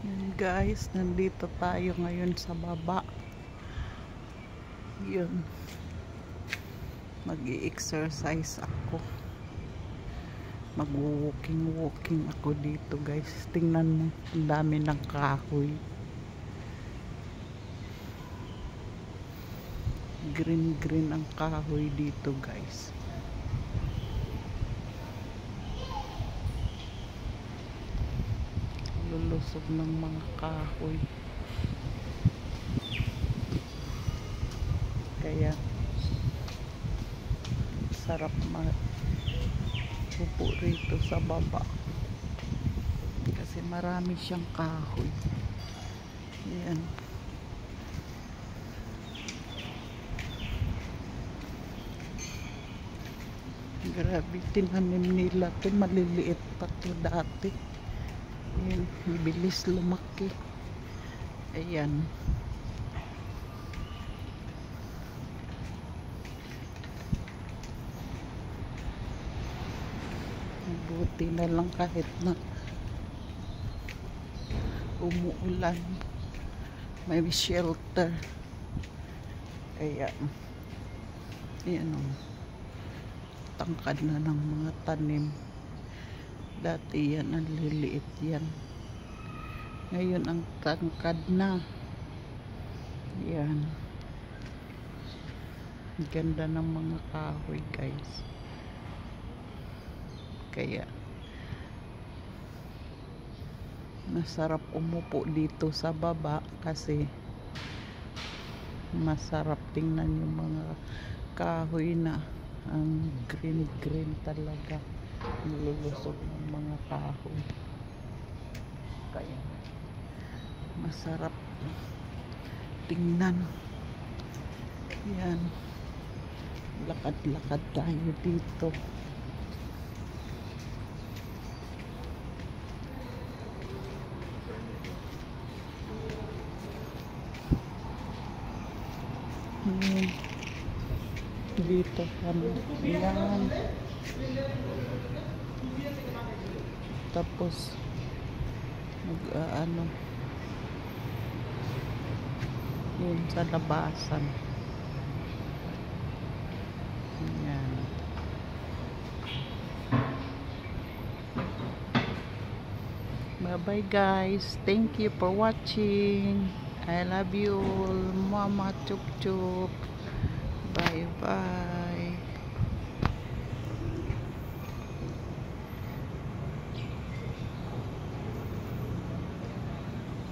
Yan guys, nandito tayo ngayon sa baba. Yun. Mag-i-exercise ako. Mag-walking ako dito guys. Tingnan mo, ang dami ng kahoy. Green ang kahoy dito guys. Lulusog ng mga kahoy. Kaya sarap upo rito sa baba kasi marami siyang kahoy. Ayan. Grabe, tinanim nila to, maliliit pa to dati. Ayan, bibilis lumaki. Ayan. Buti na lang kahit na umuulan, may shelter. Ayan. Ayan o. Tangkad na ng mga tanim. Dati yan, ang liliit yan. Ngayon, ang tangkad na. Ayan. Ganda ng mga kahoy, guys. Kaya masarap umupo dito sa baba kasi masarap tingnan yung mga kahoy na ang green talaga, nilulusog ng mga kahoy. Kaya masarap tingnan. Yan, lakad tayo dito. Dito kami. Yan. Tapos yun sa labasan. Yan. Bye bye guys. Thank you for watching. I love you all. Mama chup chup. Bye bye.